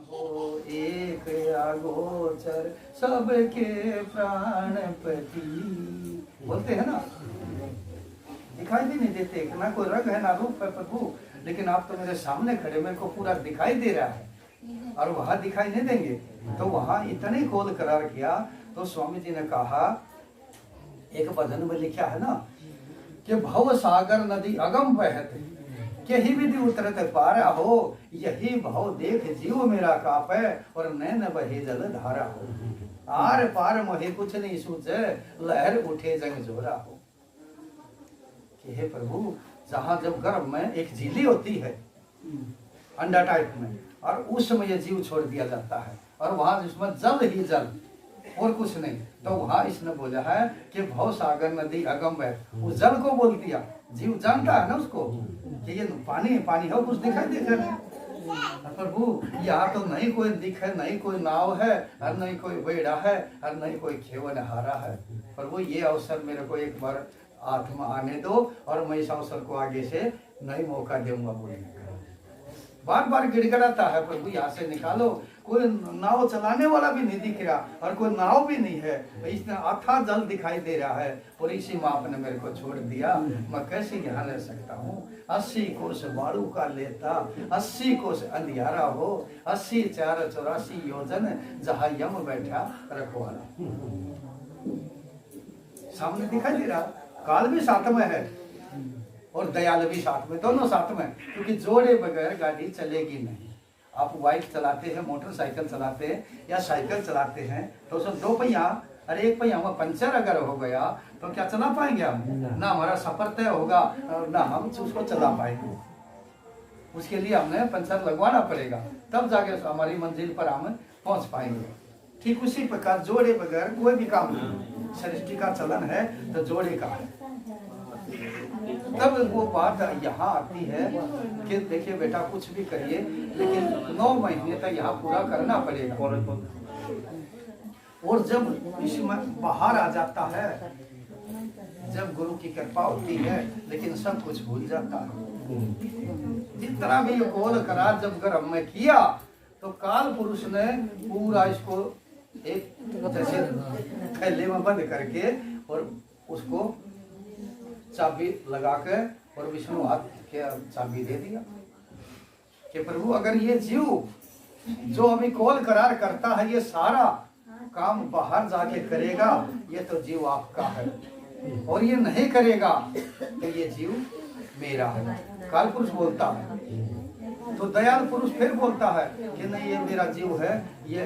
हो एक अगोचर सबके प्राणपति। बोलते हैं ना, दिखाई भी नहीं देते, ना कोई रंग है ना रूप है प्रभु, लेकिन आप तो मेरे सामने खड़े, मेरे को पूरा दिखाई दे रहा है, और वहां दिखाई नहीं देंगे। तो वहां इतने खोल करार किया। तो स्वामी जी ने कहा, एक भजन में लिखा है ना कि भव सागर नदी अगम बहत, यही विधि उतरत पारा हो, यही भाव देख जीव मेरा कापे, और नैन बहे जल धारा हो। आर पार मोहे कुछ नहीं सूझे, लहर उठे जंग जोरा हो। कि हे प्रभु, जहां जब गर्भ में एक झीली होती है अंडा टाइप में, और उस समय ये जीव छोड़ दिया जाता है, और वहां जिसमें जल ही जल और कुछ नहीं, तो वहां इसने बोला है कि भव सागर नदी अगम है। उस जल को बोल दिया, जीव जानता है ना उसको कि ये पानी पानी है, कुछ दिखाई देता नहीं। प्रभु यहाँ तो नहीं कोई दिख है, नहीं कोई नाव है, और नहीं कोई बेड़ा है, और नहीं कोई खेवन हारा है। प्रभु ये अवसर मेरे को एक बार आत्मा आने दो, और मैं इस अवसर को आगे से नहीं मौका दूंगा बोलने का। बार बार गिड़गिड़ाता है, प्रभु यहाँ से निकालो। कोई नाव चलाने वाला भी नहीं दिख रहा, और कोई नाव भी नहीं है, इसने अथाह जल दिखाई दे रहा है, और इसी में आपने मेरे को छोड़ दिया, मैं कैसे यहाँ रह सकता हूँ। 80 कोस बाड़ू का लेता, 80 कोस अंधियारा हो, 80 4 84 योजन जहाँ यम बैठा रखवाला। सामने दिखाई दे रहा, काल भी साथ में है और दयाल भी साथ में, दोनों साथ में, क्योंकि जोड़े बगैर गाड़ी चलेगी नहीं। आप बाइक चलाते हैं, मोटरसाइकिल चलाते हैं, या साइकिल चलाते हैं, तो उसमें 2 पहिया, अरे 1 पहिया में पंचर अगर हो गया तो क्या चला पाएंगे हम? ना हमारा सफर तय होगा, ना हम उसको चला पाएंगे। उसके लिए हमने पंचर लगवाना पड़ेगा, तब जाके हमारी मंजिल पर हम पहुंच पाएंगे। ठीक उसी प्रकार जोड़े बगैर कोई भी काम नहीं। सृष्टि का चलन है तो जोड़े का है। तब वो बात यहाँ आती है कि देखिए बेटा, कुछ भी करिए, लेकिन 9 महीने तक यहाँ पूरा करना पड़ेगा। और जब इसमें बाहर आ जाता है, जब गुरु की कृपा होती है, लेकिन सब कुछ भूल जाता है। जितना भी कौल करार जब गर्भ में किया, तो काल पुरुष ने पूरा इसको एक जैसे थैले में बंद करके, और उसको चाबी लगा के, और विष्णु हाथ के चाबी दे दिया कि प्रभु, अगर ये जीव जो अभी कौल करार करता है, ये सारा काम बाहर जाके करेगा, ये तो जीव आपका है, और ये नहीं करेगा तो ये जीव मेरा है। काल पुरुष बोलता है, तो दयाल पुरुष फिर बोलता है कि नहीं, ये मेरा जीव है, ये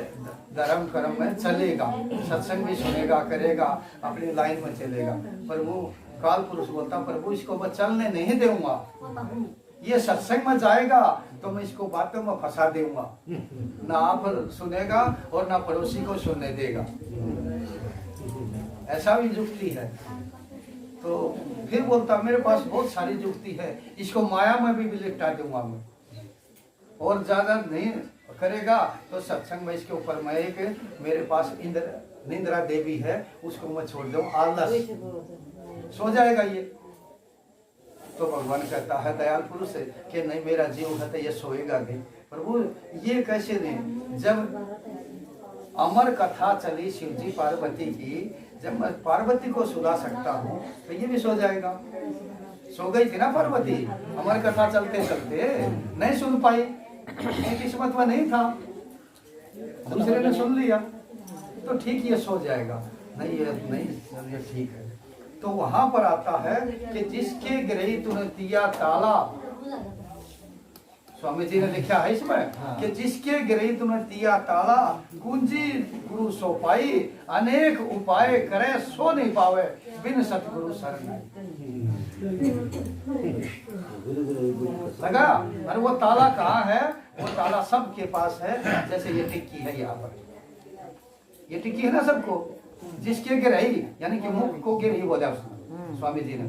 धर्म कर्म में चलेगा, सत्संग भी सुनेगा, करेगा, अपनी लाइन में चलेगा। पर वो काल पुरुष बोलता, प्रभु इसको मैं चलने नहीं दूंगा, ये सत्संग में जाएगा तो मैं इसको बातों में फंसा दूंगा, ना आप सुनेगा और ना पड़ोसी को सुनने देगा। ऐसा भी युक्ति है। तो फिर बोलता, मेरे पास बहुत सारी युक्ति है, इसको माया में भी लिपटा दूंगा मैं, और ज्यादा नहीं करेगा तो सत्संग में इसके ऊपर मैं एक, मेरे पास निंद्रा देवी है, उसको मैं छोड़ दूं, आलस सो जाएगा ये। तो भगवान कहता है दयाल पुरुष से कि नहीं, मेरा जीव है तो ये सोएगा नहीं। प्रभु ये कैसे नहीं? जब अमर कथा चली शिव जी पार्वती की, जब मैं पार्वती को सुला सकता हूँ तो ये भी सो जाएगा। सो गई थी ना पार्वती, अमर कथा चलते चलते नहीं सुन पाई, किस्मत में नहीं था, दूसरे ने सुन लिया, तो ठीक ये सो जाएगा। नहीं ये नहीं, ये ठीक है। तो वहां पर आता है कि जिसके गृही तूने दिया ताला, स्वामी जी ने लिखा है इसमें कि जिसके गृही तूने दिया ताला, कुंजी गुरु सो पाई, अनेक उपाय करे सो नहीं पावे, बिन सतगुरु शरण। लगा? अरे वो ताला कहाँ है? वो ताला सबके पास है। जैसे ये टिक्की है, यहाँ पर ये टिक्की है ना सबको, जिसके गृही यानी कि मुख को गृही बोला उसने स्वामी जी ने,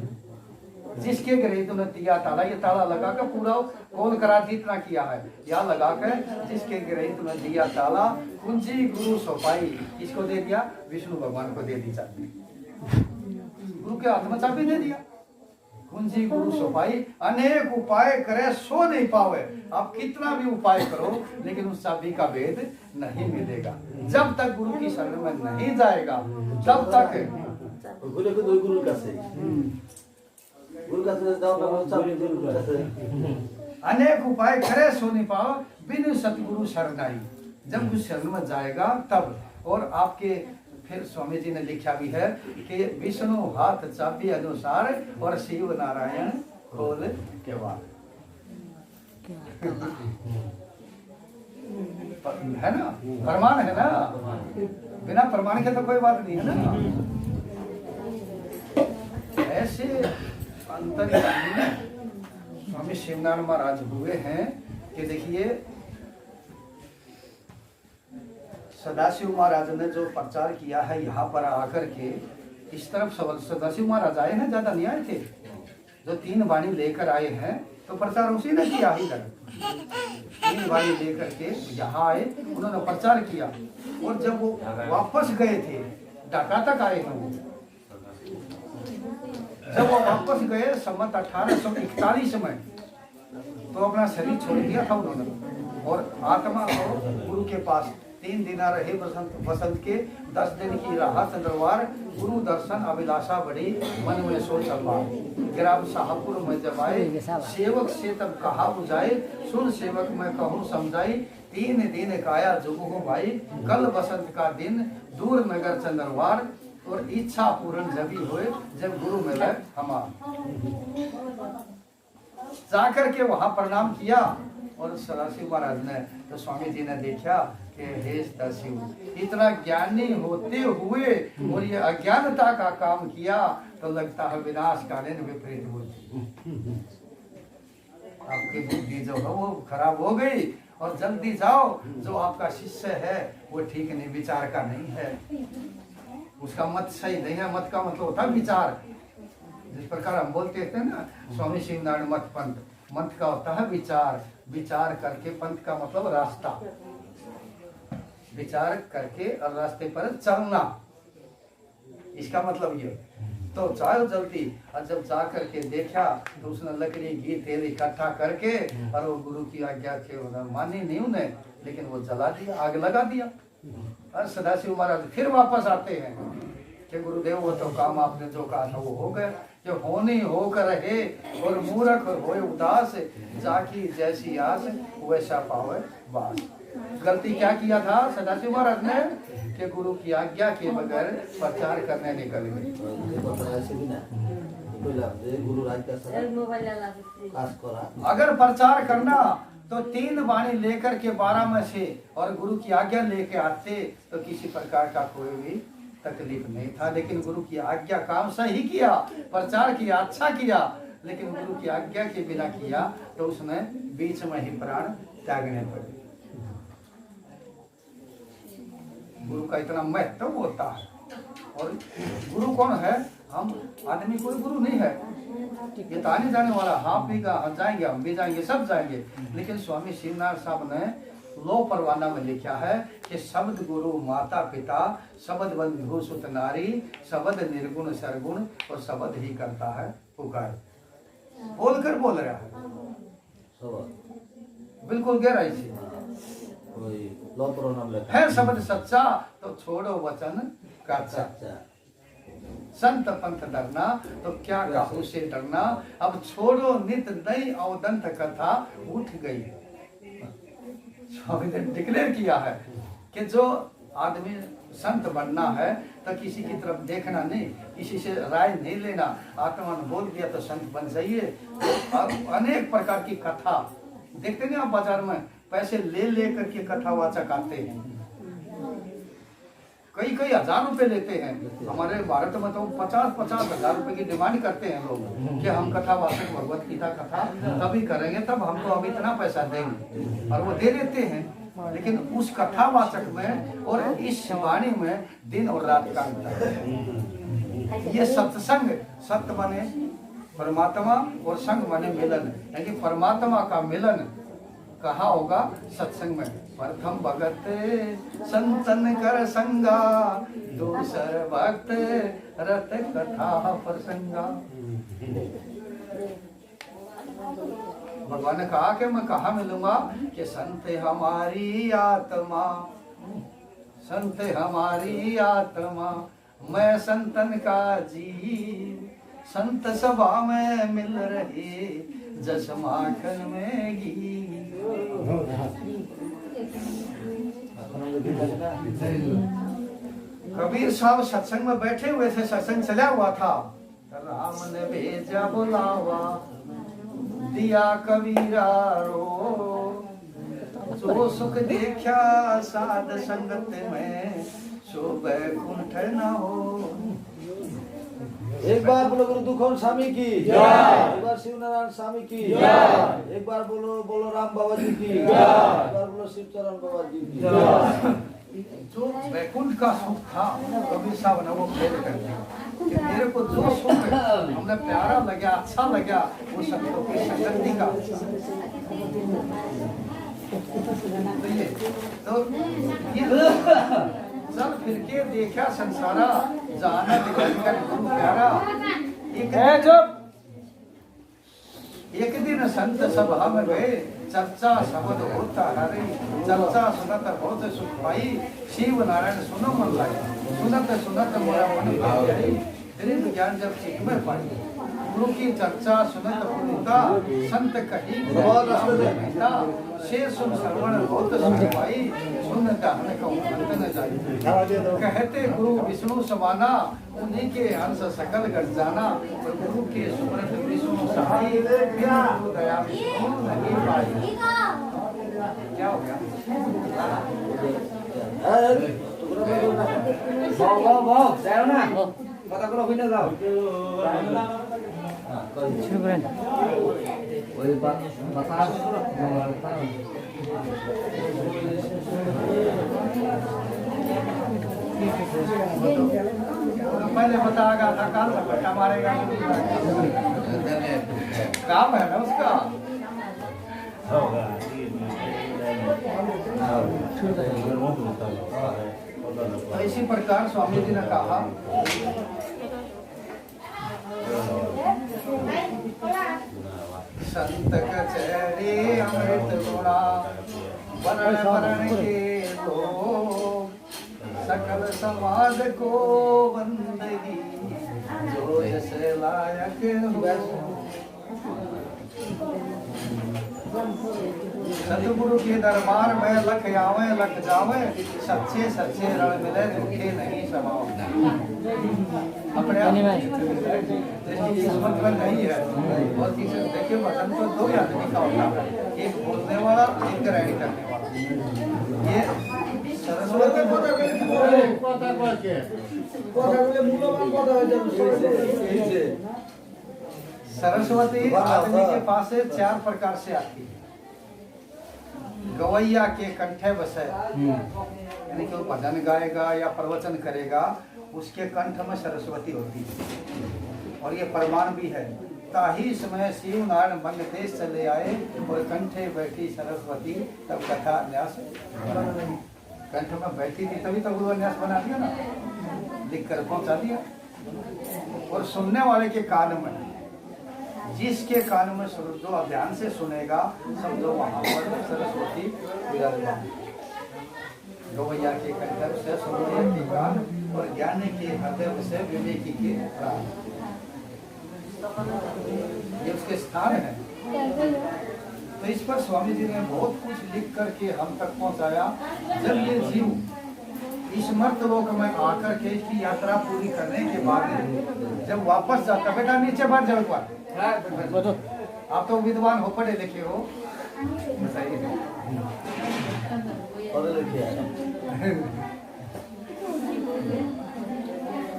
जिसके गृही तुमने दिया ताला, ये ताला लगा कर पूरा कौन करार जितना किया है, यहाँ लगा कर जिसके गृही तुमने दिया ताला, कुंजी गुरु सोपाई, किसको दे दिया? विष्णु भगवान को दे दी चाबी, गुरु के हाथ में चाबी दे दिया। कुंजी गुरु सोपाई, अनेक उपाय करे सो नहीं पावे। आप कितना भी उपाय करो लेकिन उस चाबी का भेद नहीं मिलेगा। जब तक गुरु की शरण में नहीं जाएगा तब तक अनेक उपाय करे सो नहीं पाओ, बिन सतगुरु शरणाई। जब कुछ शरण में जाएगा तब। और आपके फिर स्वामी जी ने लिखा भी है कि विष्णु हाथ चाबी अनुसार और शिव नारायण खोल केवाड़। है ना, प्रमाण है ना, बिना प्रमाण के तो कोई बात नहीं है ना। ऐसे अंतर्यामी स्वामी शिवनारायण महाराज हुए हैं कि देखिए सदाशिव महाराज ने जो प्रचार किया है यहाँ पर आकर के, इस तरफ सदाशिव महाराज आए हैं, ज्यादा नहीं आए थे। जो 3 वाणी लेकर आए हैं तो प्रचार उसी ने किया ही लग 3 वाणी लेकर के यहाँ आए, उन्होंने प्रचार किया। और जब वो वापस गए थे, ढाका तक आए हैं वो, जब वो वापस गए सम्मत 1841 में, तो अपना शरीर छोड़ दिया था उन्होंने और आत्मा को गुरु के पास 3 दिन रहे। बसंत के 10 दिन की राह चंद्रवार, गुरु दर्शन अभिलाषा बढ़ी, मन में सोच अल्लाह। ग्राम शाहपुर में जब आए, सेवक से तब कहा बुझाए, सुन सेवक मैं कहूँ समझाई। 3 दिन काया जुग हो भाई, कल बसंत का दिन, दूर नगर चंद्रवार, और इच्छा पूर्ण जब हुए जब गुरु मिले हमार। जाकर के वहां प्रणाम किया और सदाशिव महाराज ने, तो स्वामी जी ने देखा कि हे सदाशिव, इतना ज्ञानी होते हुए और ये अज्ञानता का काम किया, तो लगता है विनाशकालीन विपरीत बुद्धि। आपकी बुद्धि जो है वो खराब हो गई, और जल्दी जाओ, जो आपका शिष्य है वो ठीक नहीं, विचार का नहीं है, उसका मत सही नहीं है। मत का मतलब होता है विचार। जिस प्रकार हम बोलते थे ना स्वामी शिवनारायण मत पंथ, मत का होता है विचार। विचार करके, पंथ का मतलब रास्ता, विचार करके और रास्ते पर चलना, इसका मतलब ये। तो जाओ जल्दी। और जब जा करके देखा तो उसने लकड़ी घी तेल इकट्ठा करके, और वो गुरु की आज्ञा के मानी नहीं उन्हें, लेकिन वो जला दिया, आग लगा दिया। और सदाशिव महाराज फिर वापस आते हैं कि गुरुदेव वो तो काम आपने जो कहा था वो हो गया, जो होनी होकर रहे, और मूर्ख होए उदास, जाकी जैसी आस वैसा पावे बास। गलती क्या किया था सदाशिव महाराज ने कि गुरु की आज्ञा के बगैर प्रचार करने निकल गए। अगर प्रचार करना तो 3 वाणी लेकर के 12 में से और गुरु की आज्ञा लेके आते तो किसी प्रकार का कोई भी तकलीफ नहीं था। लेकिन गुरु की आज्ञा काम सही किया, प्रचार किया, अच्छा किया, लेकिन गुरु की आज्ञा के बिना किया तो उसने बीच में ही प्राण त्यागने पड़े। गुरु का इतना महत्व होता है। और गुरु कौन है? हम आदमी कोई गुरु नहीं है, ये तो आने जाने वाला, हाँ पीगा हम जाएंगे, हम भी जाएंगे, सब जाएंगे। लेकिन स्वामी शिवनारायण साहब ने लो परवाना में लिखा है कि शब्द गुरु माता पिता, शब्द बंधु सुत नारी, शब्द निर्गुण सरगुण, और शब्द ही करता है पुकार। बोलकर बोल रहा है बिल्कुल गहराई से है। शब्द सच्चा तो छोड़ो वचन कच्चा, संत पंथ डरना तो क्या काहू से डरना, अब छोड़ो नित नई अवदंत कथा उठ गई। स्वामी ने डिक्लेयर किया है कि जो आदमी संत बनना है तो किसी की तरफ देखना नहीं, किसी से राय नहीं लेना। आत्मा ने बोल दिया तो संत बन जाइए। तो अनेक प्रकार की कथा देखते नहीं आप बाजार में, पैसे ले लेकर के कथावाचक आते हैं, कई कई हजार रुपए लेते हैं। हमारे भारत में तो 50-50 हजार रुपए की डिमांड करते हैं लोग कि हम कथावाचक भगवत गीता कथा तभी करेंगे, तब हमको अब इतना पैसा देंगे, और वो दे देते हैं। लेकिन उस कथावाचक में और इस वाणी में दिन और रात का अंतर है। ये सत्संग, सत्य बने परमात्मा और संग बने मिलन, यानी परमात्मा का मिलन कहा होगा सत्संग में। प्रथम भगत संतन कर संगा, दूसर भक्त रत कथा प्रसंगा। भगवान ने कहा कि मैं कहाँ मिलूंगा कि संत हमारी आत्मा, संत हमारी आत्मा, मैं संतन का जीव, संत सभा में मिल रहे जस माखन में घी। कबीर साहब सत्संग में बैठे हुए थे, सत्संग चला हुआ था। राम ने भेजा बुलावा, दिया कबीरा रो, जो सुख देखा साध संगत में, सो बैकुंठ न हो। एक बार बोलो गुरु दुखोन स्वामी की जय, एक बार शिव नारायण स्वामी की जय, एक बार बोलो राम बाबा जी की जय, एक बार बोलो शिव चरण बाबा जी की जय। जो बैकुंठ का सुख था कबीर साहब ने वो खेल कर दिया कि मेरे को जो सुख हमने प्यारा लगा, अच्छा लगा, वो संतों की संगति का। तो ये चल फिर के देखा संसारा, जाना दिखकर गुरु प्यारा। एक दिन संत सभा में गए, चर्चा शब्द होता हरे, चर्चा सुनत बहुत सुख पाई, शिव नारायण सुनो मन लाए, सुनत सुनत मोरा मन भाई, दृढ़ ज्ञान जब चित्त में पाई, गुरु की चर्चा सुनत पुनीता, संत कही कहता, से सुन श्रवण बहुत सुख पाई, सुन कहने का अंत न जाए। कहते गुरु विष्णु समाना, उन्हीं के अंश सकल गढ़ जाना, और गुरु के सुमरत विष्णु सहाय, बिना गुरु दया विष्णु नहीं पाई। क्या हो गया? जाओ ना, पता करो फिर जाओ। वही बात बता पहले बताएगा था, काल में पट्टा मारेगा, काम है ना उसका। इसी प्रकार स्वामी जी ने कहा, संत कचहरी अमृत गुणा, वरण वरण के लोग, सकल समाज को बंदगी, जो जैसे लायक हो। सतगुरु के दरबार में लख आवे लख जावे, सच्चे सच्चे रण मिले, दुखे नहीं समाओ। अपने किस्मत में नहीं है। और देखिए वतन तो दो आदमी का होता है, एक बोलने वाला, एक ग्रहण करने वाला। ये सरस्वती सरस्वती आदमी के पास से चार प्रकार से आती है। गवैया के कंठे बसे, यानी कि वो भजन गाएगा या प्रवचन करेगा, उसके कंठ में सरस्वती होती है। और ये प्रमाण भी है, ताही समय शिव नारायण बंग देश चले आए, और कंठे बैठी सरस्वती, तब कथा न्यास कंठ में बैठी थी, तभी तो गुरु न्यास बना दिया ना, लिख कर पहुंचा दिया। और सुनने वाले के कान में, जिसके कान में जो अध्यान से सुनेगा, समझो वहां पर सरस्वती विराजमान। गवैया के कंठ से सुनने के कान, और ज्ञान के हृदय से विवेकी के प्राण, ये उसके स्थान है। तो इस पर स्वामी जी ने बहुत कुछ लिख करके हम तक पहुंचाया। जब ये जीव इस मर्त लोक में आकर के इसकी यात्रा पूरी करने के बाद जब वापस जाता, बेटा नीचे बैठ जाओ एक बार, आप तो विद्वान हो, पढ़े लिखे हो, बताइए।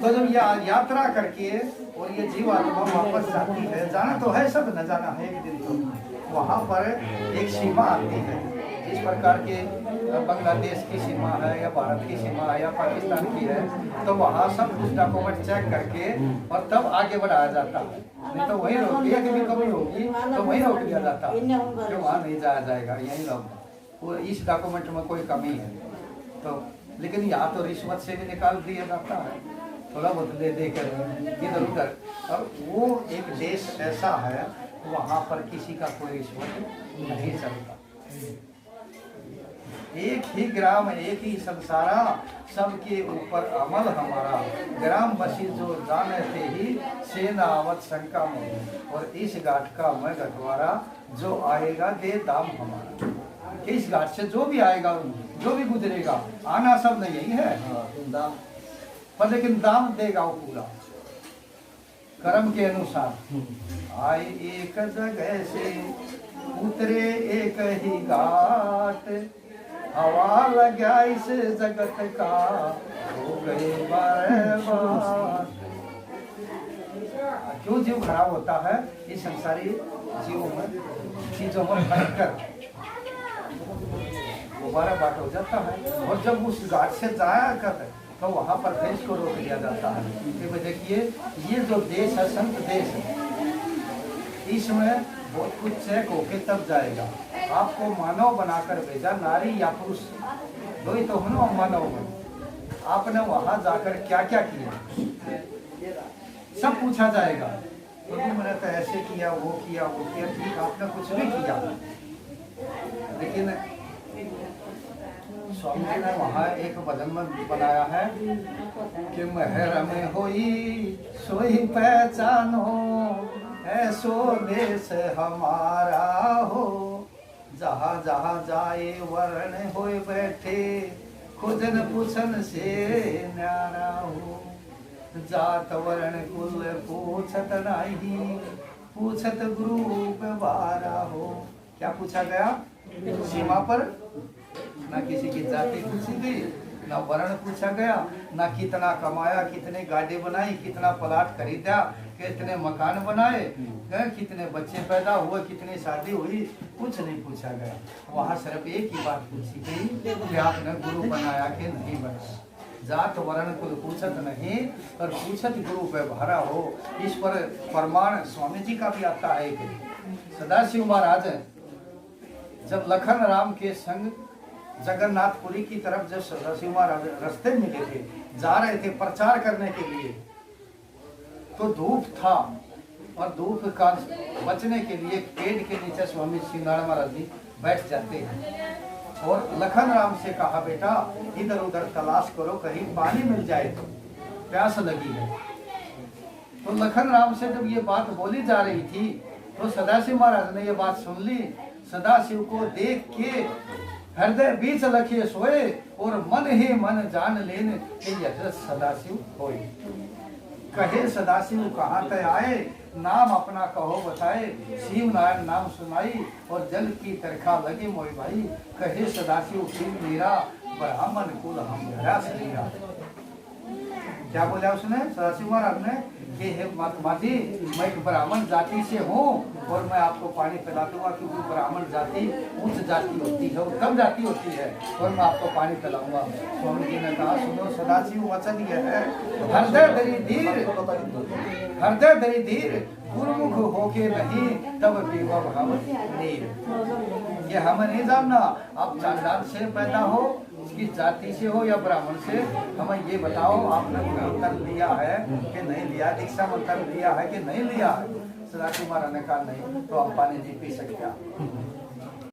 तो जब यात्रा करके और ये जीवात्मा वापस जाती है, जाना तो है, सब न जाना है एक दिन, तो वहाँ पर एक सीमा आती है। इस प्रकार के बांग्लादेश की सीमा है या भारत की सीमा है या पाकिस्तान की है, तो वहाँ सब कुछ डॉक्यूमेंट चेक करके और तब आगे बढ़ाया जाता है। नहीं तो वही रोक दिया, कभी कमी होगी तो वही रोक दिया जाता है कि वहाँ नहीं जाया जाएगा, यही लोग इस डॉक्यूमेंट में कोई कमी है तो। लेकिन यहाँ तो रिश्वत से भी निकाल दिया जाता है। थोड़ा बहुत दे दे कर इधर उधर। और वो एक देश ऐसा है वहाँ पर किसी का कोई रिश्वत नहीं चलता। एक ही ग्राम एक ही संसारा, सबके ऊपर अमल हमारा। ग्राम बसी जो जानते ही सेना आवत शंका में। और इस घाट का मैं गठवारा, जो आएगा दे दाम हमारा। इस घाट से जो भी आएगा जो भी गुजरेगा, आना सब नहीं यही है दाम पर लेकिन दाम देगा वो पूरा कर्म के अनुसार। आए एक जगह से उतरे एक ही घाट, हवा लगा इस जगत का हो गए बर्बाद। क्यों जीव खराब होता है इस संसारी जीवों में, चीजों में फंसकर दोबारा बात हो जाता है। और जब उस घाट से जाया करते तो वहां पर भेज को रोक दिया जाता है कि देखिए ये जो देश है संत देश है, इसमें बहुत कुछ चेक होके तब जाएगा। आपको मानव बनाकर भेजा, नारी या पुरुष दो ही तो हो मानव में। आपने वहां जाकर क्या क्या किया सब पूछा जाएगा। तो तुमने तो ऐसे किया वो किया वो किया, ठीक आपने कुछ नहीं किया। लेकिन स्वामी जी ने वहाँ एक भजन में बनाया है कि महर में होई सोई पहचानो, ऐसो देश हमारा हो। जहाँ जहाँ जाए वर्ण होए बैठे, खुजन पूछन से न्यारा हो। जात वर्ण कुल पूछत नहीं, पूछत गुरु व्यवहारा हो। क्या पूछा गया? सीमा पर ना किसी की जाति पूछी गई, ना वर्ण पूछा गया, ना कितना कमाया, कितने गाड़ी बनाई, कितना प्लाट खरीदा, कितने मकान बनाए, कितने बच्चे पैदा हुए, कितनी शादी हुई, कुछ नहीं पूछा गया। वहाँ सिर्फ एक ही बात पूछी गई कि आपने गुरु बनाया कि नहीं बनाया। जात वर्ण कुल पूछत नहीं, पर पूछत गुरु व्यवहारा हो। इस पर प्रमाण स्वामी जी का भी आता है कि सदाशिव महाराज जब लखन राम के संग जगन्नाथपुरी की तरफ जब सदाशिव महाराज रास्ते में थे, जा रहे थे प्रचार करने के लिए, तो धूप था और धूप का बचने के लिए पेड़ के नीचे स्वामी श्रीनारायण महाराज जी बैठ जाते हैं। और लखन राम से कहा, बेटा इधर उधर तलाश करो कहीं पानी मिल जाए, तो प्यास लगी है। तो लखन राम से जब ये बात बोली जा रही थी तो सदाशिव महाराज ने ये बात सुन ली। सदाशिव को देख के हृदय बीच लखे सोए, और मन ही मन जान लेन कि यह सदाशिव होए। कहे सदाशिव कहाँ तय आए, नाम अपना कहो बताए। शिव नारायण नाम सुनाई, और जल की तरखा लगे मोई भाई। कहे सदाशिव शिव मेरा, ब्राह्मण कुल हम घरा शरीरा। क्या बोला उसने सदाशिव महाराज ने कि हे महात्मा जी, मैं एक ब्राह्मण जाति से हूँ और मैं आपको पानी पिला दूंगा, क्योंकि ब्राह्मण जाति उच्च जाति होती है, उत्तम जाति होती है, और मैं आपको पानी पिलाऊंगा। स्वामी जी ने कहा, सुनो सदाशिव वचन यह है, हृदय धरी धीर, गुरुमुख होके नहीं तब पीवा भाव नीर। ये हमें नहीं जानना आप चांडाल से पैदा हो, इसकी जाति से हो या ब्राह्मण से, हमें ये बताओ आपने मंत्र लिया है कि नहीं लिया, दीक्षा मंत्र लिया है कि नहीं लिया है। सदाशिव महाराज ने कहा नहीं, तो आप पानी नहीं पी सकते।